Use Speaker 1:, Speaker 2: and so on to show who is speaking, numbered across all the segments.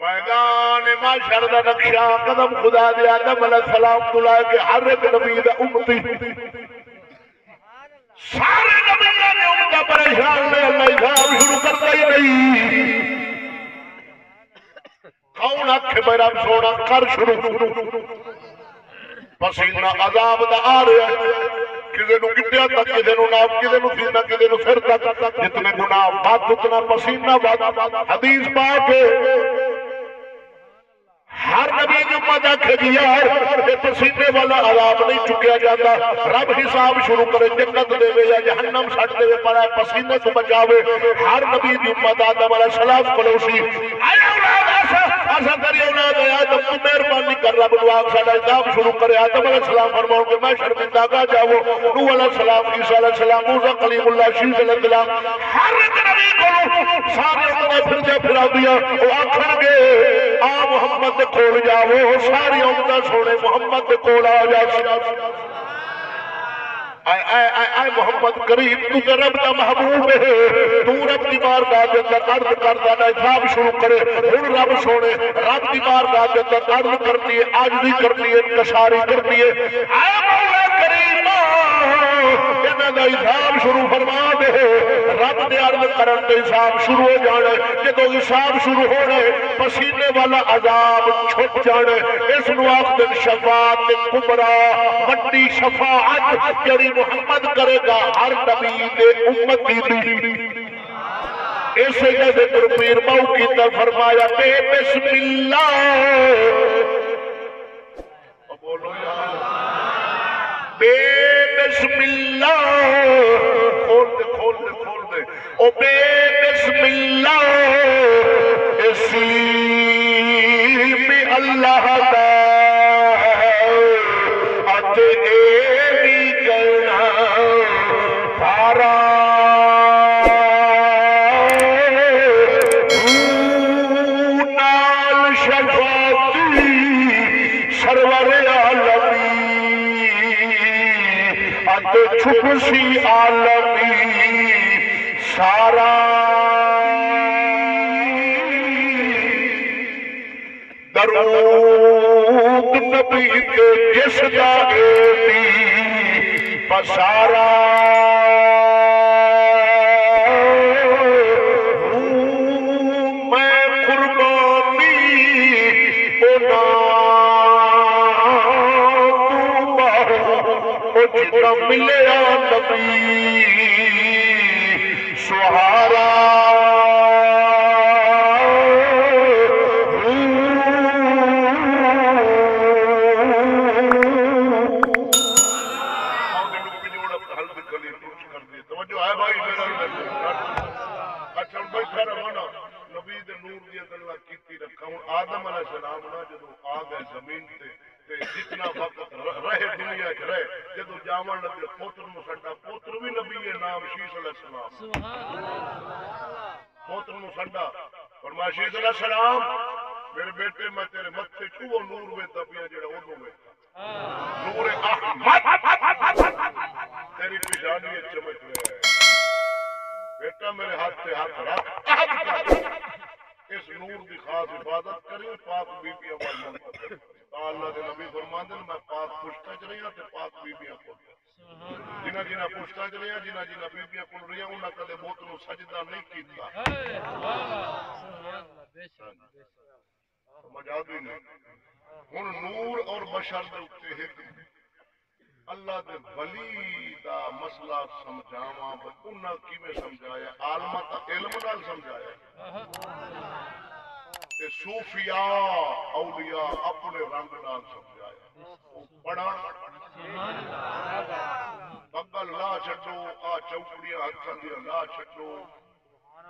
Speaker 1: میدان محشر دا نقشہ قدم خدا دے آدم علیہ السلام تو لائے کہ ہر ایک نبی دا امتی سارے نبیوں نے امتا پریشان نے اللہ حساب شروع کرتا ہی نہیں کون آکھے میرا سونا کر شروع پسینہ عذاب دا آ رہا ہے کسی نو گٹیا تک کسی نو ناپ کسی نو سینہ کسی نو سر تک جتنے گناہ بات اتنا پسینہ بات حدیث پاک ہر نبی جو مدہ کھجیا ہے پسینے والا عذاب نہیں چکیا جاتا رب حساب شروع کرے جنت دے وے یا جہنم سٹ دے وے پڑا پسینے تو بچاوے ہر نبی جو مدہ آدم علیہ السلام کلوسی آئے اولاد ایسا کری اولاد ہے آدم تو مہربانی کر رب نواق ساڑا حساب شروع کرے آدم علیہ السلام فرماؤں کہ میں شرمندہ گا جاؤ نو علیہ السلام عیسیٰ علیہ السلام موسیٰ کلیم اللہ شیخ علیہ السلام ہر ایک نبی کو سارے امتیں پھر جا پھرا دیا وہ آخر گے آ محمد کھول جاؤ ساری امتیں سونے محمد کھول آ جا اے محمد کریم تو کہ رب کا محبوب ہے تو رب دی بارگاہ دے اندر عرض کردا ہے حساب شروع کرے ہن رب سونے رب دی بارگاہ دے اندر عرض کرتی ہے عاجزی کرتی ہے انکساری کرتی ہے اے مولا کریم انہاں دا حساب شروع فرما دے رب دے عرض کرن تے حساب شروع ہو جانا جدوں حساب شروع ہونا پسینے والا عذاب چھٹ جانا اس نو آکھدے شفاعت کبریٰ بڑی شفاعت جڑی محمد کرے گا ہر نبی دے امتی دی اسے جیسے پیر باؤ کی طرف فرمایا بے بسم اللہ بولو یا بے بسم اللہ کھول دے کھول دے کھول دے او بے بسم اللہ اسی میں اللہ کا اتے ایمی کرنا پارا نال شفاعتی سرور عالمی اتے چھپ سی عالمی سارا درود نبی کے جس جاگے پسارا میں قربانی اونا تو جتنا ملے نبی سہارا آدم علیہ السلام نا جدو آ گئے زمین تے جتنا وقت رہے دنیا چ رہے جدو جاون لگے پوتر نو سڈا پوتر بھی نبی ہے نام شیش علیہ السلام پوتر نو سڈا فرمایا شیش علیہ السلام میرے بیٹے میں تیرے متھے چھو نور ویتا پیا جڑا اودوں میں نور احمد تیری پیشانی چمک رہا ہے بیٹا میرے ہاتھ سے ہاتھ رکھ اس نور دی خاص حفاظت کریں پاک بی بی آواز اللہ کے نبی فرماندے میں پاک پشتہ چ رہی ہوں تے پاک بی بی کو جنہ جنہ پشتہ چ رہی جنہ جنہ بی بی کو رہی انہاں کدے بت نو سجدہ نہیں کیتا سمجھ آ گئی نہیں ہن نور اور بشر دے اوتے ایک اللہ دے ولی دا مسئلہ سمجھاواں انہاں کیویں سمجھایا عالماں دا علم نال سمجھایا تے صوفیاء اولیاء اپنے رنگ نال سمجھایا پڑھا بغل لا چھڈو آ چوکڑیاں ہتھاں دی لا چھڈو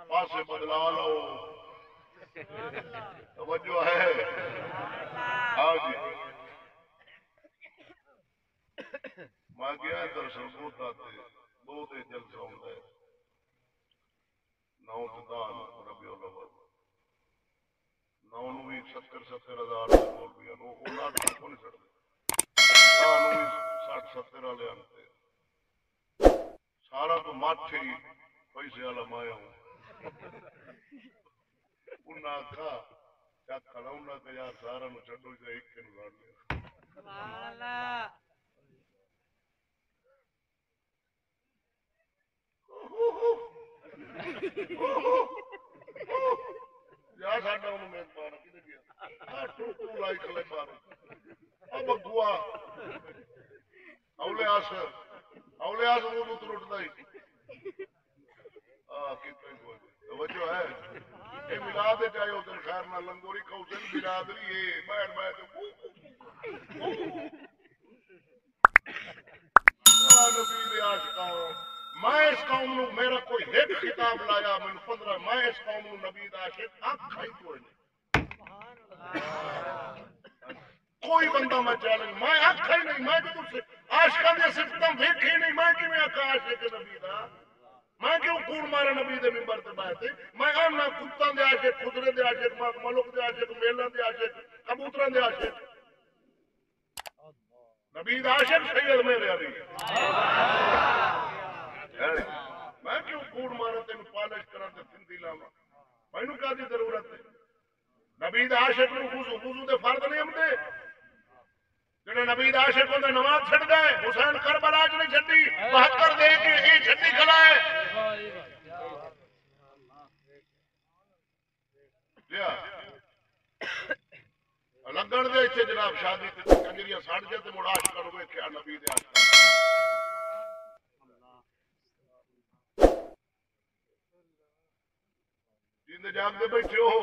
Speaker 1: پاسے بدلا لو توجہ ہے ہاں جی میں گیا درشن ہوتا تے دو دے جلسہ ہوندا ہے 9 دان ربیع الاول 9 نو بھی 70,000 بول گیا نو اولاد کو نہیں چھڑ دے 9 نو بھی 60-70 والے انتے سارا تو ماتھے ہی پیسے والا مایا ہوں انہاں کہا کیا چک کھڑاؤں کہ یار سارا نو چھڈو تے ایک نو لڑ لیا سبحان اللہ یا ساڈا انہوں نے مار کدے گیا تو لائی کلے مارو اب اگوا اولیاس وہ تو لٹدا ہی کتنے کوئی توجہ ہے یہ ملاد چاہے وہ دن خیر نہ لنگوری کوسن برادری ہے بیٹھ بیٹھ نبی دے عاشقاں میں اس قوم نو میرا کوئی ایک خطاب لایا میں 15 میں اس قوم نو نبی دا عاشق آکھا ہی کوئی نہیں کوئی بندہ میں چیلنج میں آکھا ہی نہیں میں تو سے عاشقاں دی صفتاں ویکھی نہیں میں کیویں آکھا عاشق نبی دا میں کیوں کوڑ مارا نبی دے منبر تے بیٹھے میں آنا کتاں دے عاشق خضرے دے عاشق ملک دے عاشق میلاں دے عاشق کبوتراں دے عاشق نبی دا عاشق سید میرے علی میں کیوں کوڑ مارا تینوں پالش کرا تے زندگی لاواں مینوں کادی ضرورت ہے نبی دا عاشق نو وضو دے فرض نہیں ہوندے جڑے نبی دا عاشق ہوندے نماز چھڈ گئے حسین کربلا وچ نہیں چھڈی 72 دے کے اے چھڈی کھڑا ہے لیا لگن دے اتنے جناب شادی کنجریاں سڑ جائے تے مڑ عاشقاں نو ویکھیا نبی دے عاشق جیندے جاگدے بیٹھے ہو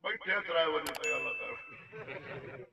Speaker 1: بیٹھے ترائے وجہ تے اللہ تعالی